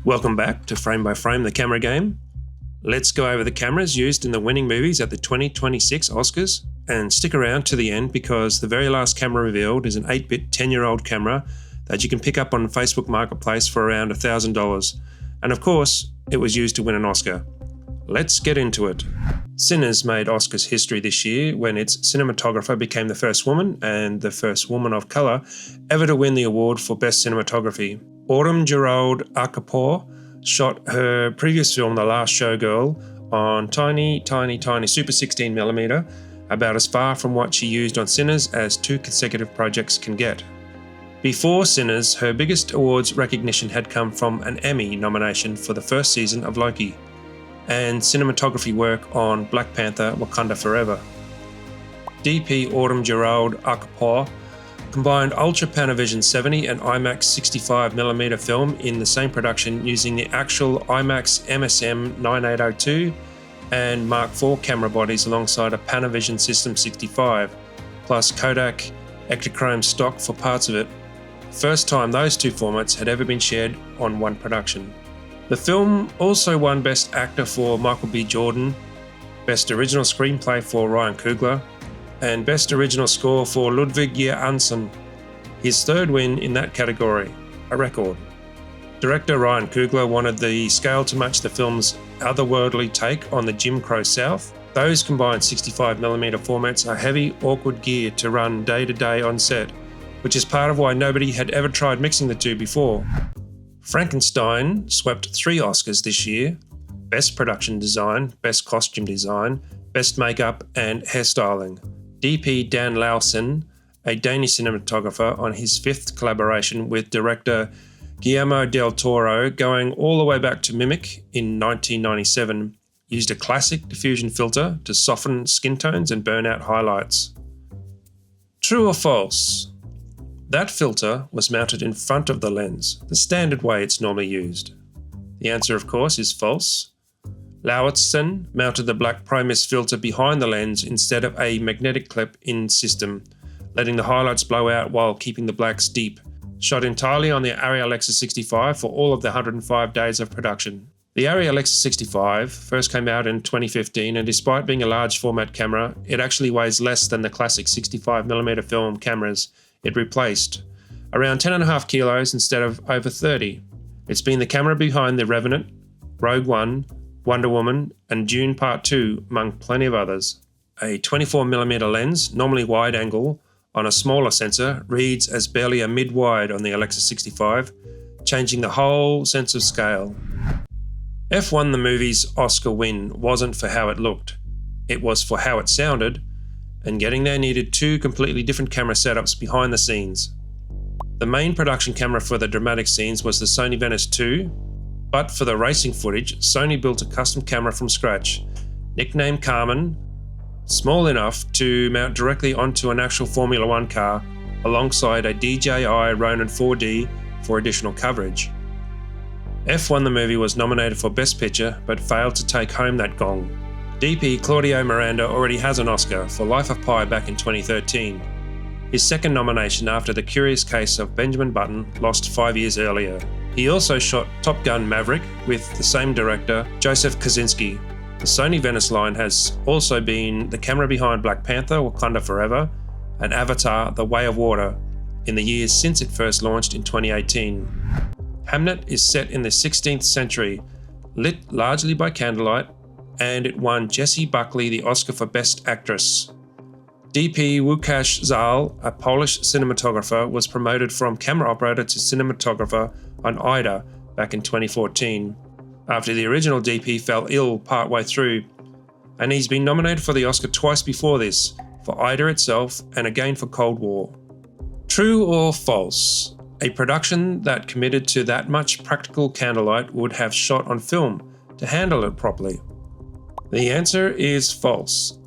Welcome back to Frame by Frame, the camera game. Let's go over the cameras used in the winning movies at the 2026 Oscars, and stick around to the end because the very last camera revealed is an 8-bit 10-year-old camera that you can pick up on Facebook Marketplace for around $1,000. And of course, it was used to win an Oscar. Let's get into it. Sinners made Oscars history this year when its cinematographer became the first woman and the first woman of colour ever to win the award for Best Cinematography. Autumn Gerald Akapoor shot her previous film, The Last Showgirl, on tiny Super 16mm, about as far from what she used on Sinners as 2 consecutive projects can get. Before Sinners, her biggest awards recognition had come from an Emmy nomination for the first season of Loki, and cinematography work on Black Panther: Wakanda Forever. DP Autumn Gerald Akapoor combined Ultra Panavision 70 and IMAX 65mm film in the same production using the actual IMAX MSM 9802 and Mark IV camera bodies alongside a Panavision System 65, plus Kodak Ektachrome stock for parts of it. First time those two formats had ever been shared on one production. The film also won Best Actor for Michael B. Jordan, Best Original Screenplay for Ryan Coogler, and Best Original Score for Ludwig Göransson, his third win in that category, a record. Director Ryan Coogler wanted the scale to match the film's otherworldly take on the Jim Crow South. Those combined 65mm formats are heavy, awkward gear to run day to day on set, which is part of why nobody had ever tried mixing the two before. Frankenstein swept 3 Oscars this year: Best Production Design, Best Costume Design, Best Makeup and Hairstyling. DP Dan Laursen, a Danish cinematographer, on his 5th collaboration with director Guillermo del Toro, going all the way back to Mimic in 1997, used a classic diffusion filter to soften skin tones and burn out highlights. True or false? That filter was mounted in front of the lens, the standard way it's normally used. The answer, of course, is false. Laursen mounted the black Primus filter behind the lens instead of a magnetic clip in system, letting the highlights blow out while keeping the blacks deep. Shot entirely on the Arri Alexa 65 for all of the 105 days of production. The Arri Alexa 65 first came out in 2015, and despite being a large format camera, it actually weighs less than the classic 65mm film cameras it replaced, around 10.5 kilos instead of over 30. It's been the camera behind The Revenant, Rogue One, Wonder Woman, and Dune Part 2, among plenty of others. A 24mm lens, normally wide angle, on a smaller sensor reads as barely a mid-wide on the Alexa 65, changing the whole sense of scale. F1 the movie's Oscar win wasn't for how it looked, it was for how it sounded, and getting there needed 2 completely different camera setups behind the scenes. The main production camera for the dramatic scenes was the Sony Venice 2, but for the racing footage, Sony built a custom camera from scratch, nicknamed Carmen, small enough to mount directly onto an actual Formula One car, alongside a DJI Ronin 4D for additional coverage. F1 the movie was nominated for Best Picture, but failed to take home that gong. DP Claudio Miranda already has an Oscar for Life of Pi back in 2013, his second nomination after The Curious Case of Benjamin Button, lost 5 years earlier. He also shot Top Gun Maverick with the same director, Joseph Kosinski. The Sony Venice line has also been the camera behind Black Panther: Wakanda Forever and Avatar: The Way of Water in the years since it first launched in 2018. Hamnet is set in the 16th century, lit largely by candlelight, and it won Jessie Buckley the Oscar for Best Actress. DP Łukasz Zal, a Polish cinematographer, was promoted from camera operator to cinematographer on Ida back in 2014, after the original DP fell ill partway through, and he's been nominated for the Oscar twice before this, for Ida itself and again for Cold War. True or false? A production that committed to that much practical candlelight would have shot on film to handle it properly. The answer is false.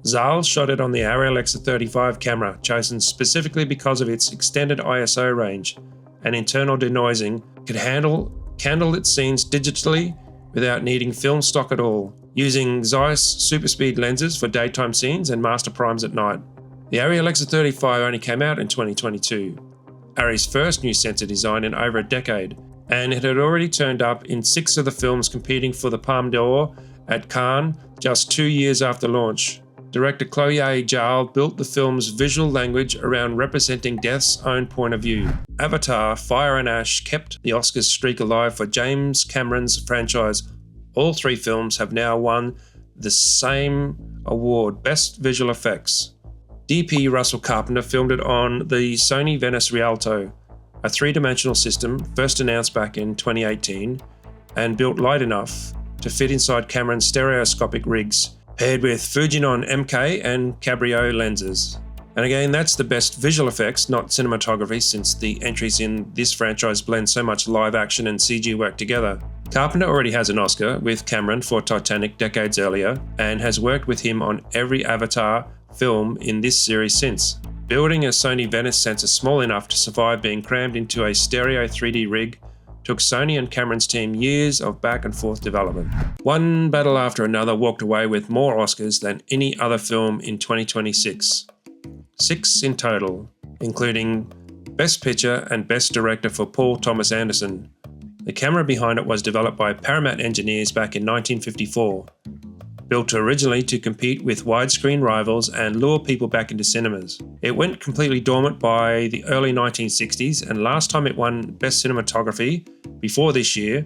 Zal shot it on the Arri Alexa 35 camera, chosen specifically because of its extended ISO range and internal denoising. Could handle candlelit scenes digitally without needing film stock at all, using Zeiss super speed lenses for daytime scenes and master primes at night. The Arri Alexa 35 only came out in 2022, Arri's first new sensor design in over a decade, and it had already turned up in 6 of the films competing for the Palme d'Or at Cannes just 2 years after launch. Director Chloe Zhao built the film's visual language around representing death's own point of view. Avatar: Fire and Ash kept the Oscars streak alive for James Cameron's franchise. All 3 films have now won the same award, Best Visual Effects. DP Russell Carpenter filmed it on the Sony Venice Rialto, a 3-dimensional system first announced back in 2018 and built light enough to fit inside Cameron's stereoscopic rigs, paired with Fujinon MK and Cabrio lenses. And again, that's the best visual effects, not cinematography, since the entries in this franchise blend so much live action and CG work together. Carpenter already has an Oscar with Cameron for Titanic decades earlier, and has worked with him on every Avatar film in this series since. Building a Sony Venice sensor small enough to survive being crammed into a stereo 3D rig took Sony and Cameron's team years of back and forth development. One battle after another walked away with more Oscars than any other film in 2026. 6 in total, including Best Picture and Best Director for Paul Thomas Anderson. The camera behind it was developed by Paramount engineers back in 1954. Built originally to compete with widescreen rivals and lure people back into cinemas. It went completely dormant by the early 1960s, and last time it won Best Cinematography, before this year,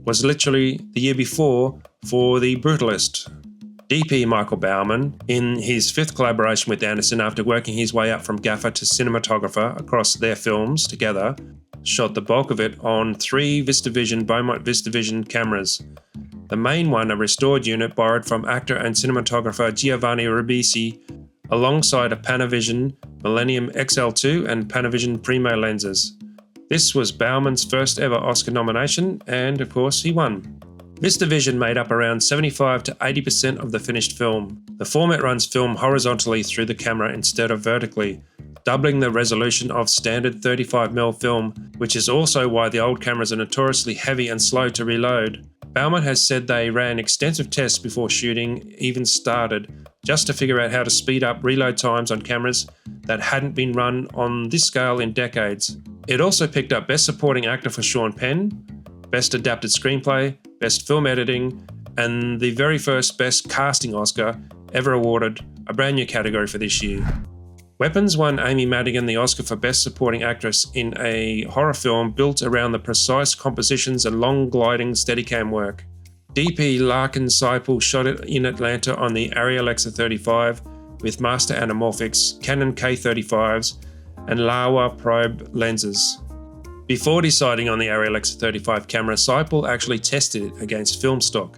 was literally the year before for The Brutalist. DP Michael Baumann, in his 5th collaboration with Anderson after working his way up from gaffer to cinematographer across their films together, shot the bulk of it on 3 VistaVision Beaumont VistaVision cameras. The main one, a restored unit borrowed from actor and cinematographer Giovanni Ribisi, alongside a Panavision Millennium XL2 and Panavision Primo lenses. This was Baumann's first ever Oscar nomination, and of course he won. VistaVision made up around 75 to 80% of the finished film. The format runs film horizontally through the camera instead of vertically, doubling the resolution of standard 35mm film, which is also why the old cameras are notoriously heavy and slow to reload. Baumann has said they ran extensive tests before shooting even started, just to figure out how to speed up reload times on cameras that hadn't been run on this scale in decades. It also picked up Best Supporting Actor for Sean Penn, Best Adapted Screenplay, Best Film Editing, and the very first Best Casting Oscar ever awarded, a brand new category for this year. Weapons won Amy Madigan the Oscar for Best Supporting Actress in a horror film built around the precise compositions and long gliding Steadicam work. DP Larkin Seipel shot it in Atlanta on the Arri Alexa 35 with Master Anamorphics, Canon K35s, and Laowa probe lenses. Before deciding on the Arri Alexa 35 camera, Seipel actually tested it against film stock,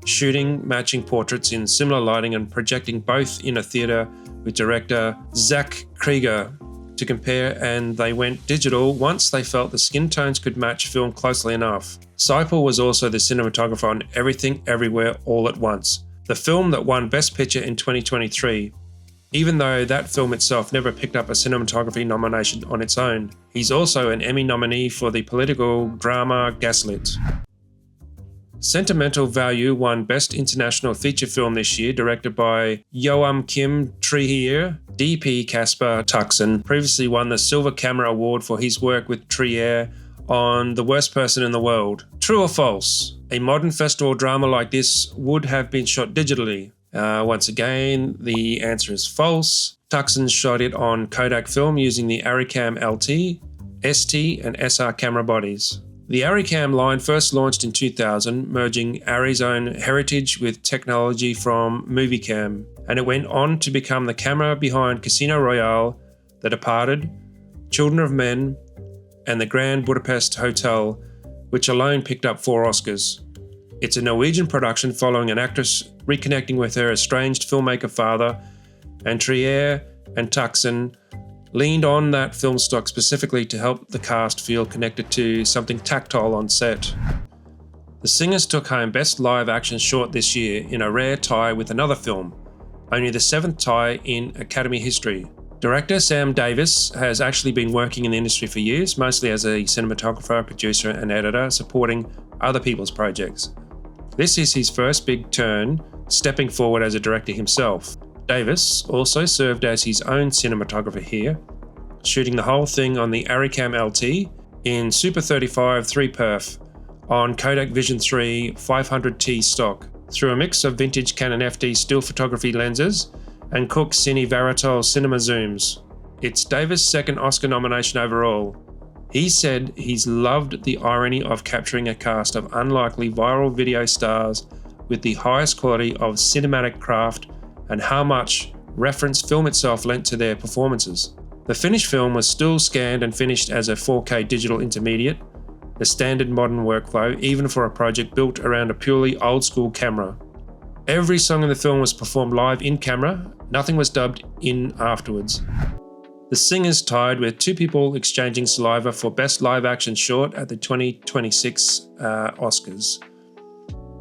shooting matching portraits in similar lighting and projecting both in a theatre with director Zach Krieger to compare, and they went digital once they felt the skin tones could match film closely enough. Seipel was also the cinematographer on Everything Everywhere All at Once, the film that won Best Picture in 2023. Even though that film itself never picked up a cinematography nomination on its own, he's also an Emmy nominee for the political drama Gaslit. Sentimental Value won Best International Feature Film this year, directed by Joachim Trier. DP Caspar Tuxen previously won the Silver Camera Award for his work with Trier on The Worst Person in the World. True or false? A modern festival drama like this would have been shot digitally. Once again, the answer is false. Tuxen shot it on Kodak film using the Arri LT, ST and SR camera bodies. The Arri line first launched in 2000, merging Arri's own heritage with technology from Moviecam, and it went on to become the camera behind Casino Royale, The Departed, Children of Men, and the Grand Budapest Hotel, which alone picked up 4 Oscars. It's a Norwegian production following an actress reconnecting with her estranged filmmaker father, and Trier and Tuxen leaned on that film stock specifically to help the cast feel connected to something tactile on set. The Singers took home Best Live Action Short this year in a rare tie with another film, only the 7th tie in Academy history. Director Sam Davis has actually been working in the industry for years, mostly as a cinematographer, producer and editor, supporting other people's projects. This is his first big turn, stepping forward as a director himself. Davis also served as his own cinematographer here, shooting the whole thing on the Arri LT in Super 35 3perf on Kodak Vision 3 500T stock through a mix of vintage Canon FD still photography lenses and Cooke Cine Varitol cinema zooms. It's Davis' second Oscar nomination overall. He said he's loved the irony of capturing a cast of unlikely viral video stars with the highest quality of cinematic craft and how much reference film itself lent to their performances. The finished film was still scanned and finished as a 4K digital intermediate, the standard modern workflow even for a project built around a purely old-school camera. Every song in the film was performed live in camera, nothing was dubbed in afterwards. The singers tied with two people exchanging saliva for Best Live Action Short at the 2026 Oscars.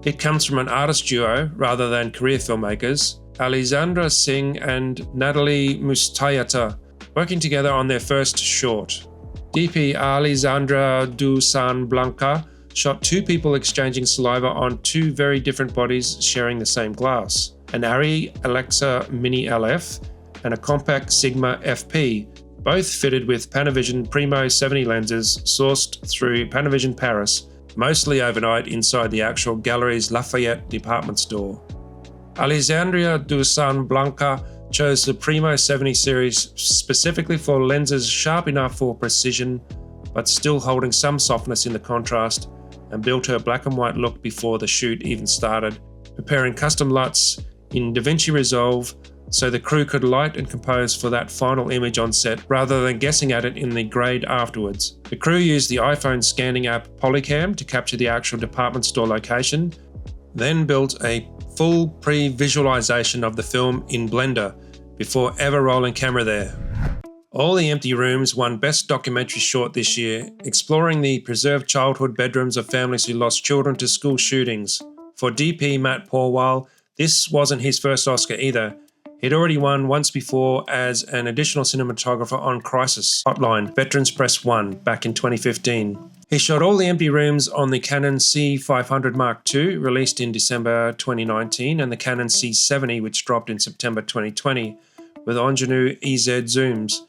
It comes from an artist duo rather than career filmmakers, Alexandra Singh and Natalie Mustayata, working together on their first short. DP Alexandra Dusan Blanca shot two people exchanging saliva on two very different bodies sharing the same glass, an Arri Alexa Mini LF and a compact Sigma FP, both fitted with Panavision Primo 70 lenses sourced through Panavision Paris, mostly overnight inside the actual Galeries Lafayette department store. Alexandria Dusan Blanca chose the Primo 70 series specifically for lenses sharp enough for precision, but still holding some softness in the contrast, and built her black and white look before the shoot even started, preparing custom LUTs in DaVinci Resolve so the crew could light and compose for that final image on set rather than guessing at it in the grade afterwards. The crew used the iPhone scanning app Polycam to capture the actual department store location, then built a full pre-visualization of the film in Blender before ever rolling camera there. All the Empty Rooms won Best Documentary Short this year, exploring the preserved childhood bedrooms of families who lost children to school shootings. For DP Matt Porwal, this wasn't his first Oscar either. He'd already won once before as an additional cinematographer on Crisis Hotline, Veterans Press 1, back in 2015. He shot all the Empty Rooms on the Canon C500 Mark II, released in December 2019, and the Canon C70, which dropped in September 2020, with Ingenue EZ zooms.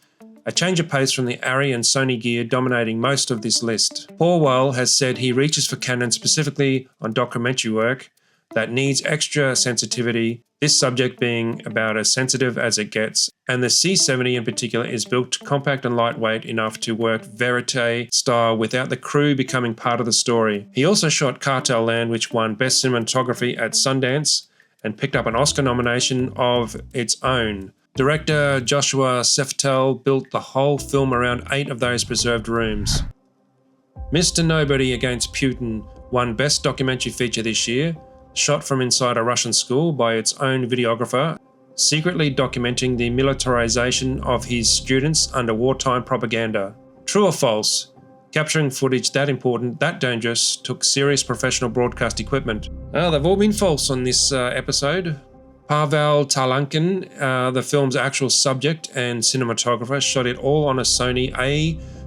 A change of pace from the Arri and Sony gear dominating most of this list. Porwal has said he reaches for Canon specifically on documentary work that needs extra sensitivity, this subject being about as sensitive as it gets, and the C70 in particular is built compact and lightweight enough to work verite style without the crew becoming part of the story. He also shot Cartel Land, which won Best Cinematography at Sundance and picked up an Oscar nomination of its own. Director Joshua Seftel built the whole film around 8 of those preserved rooms. Mr. Nobody Against Putin won Best Documentary Feature this year, shot from inside a Russian school by its own videographer, secretly documenting the militarization of his students under wartime propaganda. True or false? Capturing footage that important, that dangerous, took serious professional broadcast equipment. They've all been false on this episode. Pavel Talankin, the film's actual subject and cinematographer, shot it all on a Sony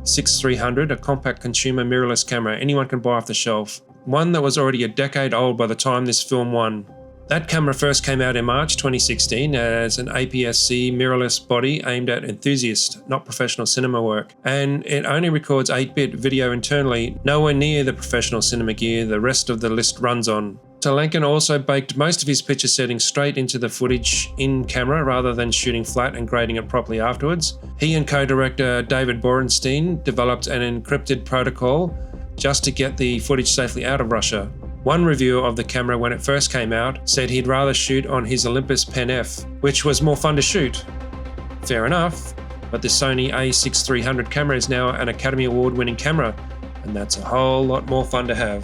A6300, a compact consumer mirrorless camera anyone can buy off the shelf. One that was already a decade old by the time this film won. That camera first came out in March 2016 as an APS-C mirrorless body aimed at enthusiasts, not professional cinema work, and it only records 8-bit video internally, nowhere near the professional cinema gear the rest of the list runs on. Talankin also baked most of his picture settings straight into the footage in camera rather than shooting flat and grading it properly afterwards. He and co-director David Borenstein developed an encrypted protocol just to get the footage safely out of Russia. One reviewer of the camera when it first came out said he'd rather shoot on his Olympus Pen F, which was more fun to shoot. Fair enough, but the Sony A6300 camera is now an Academy Award winning camera, and that's a whole lot more fun to have.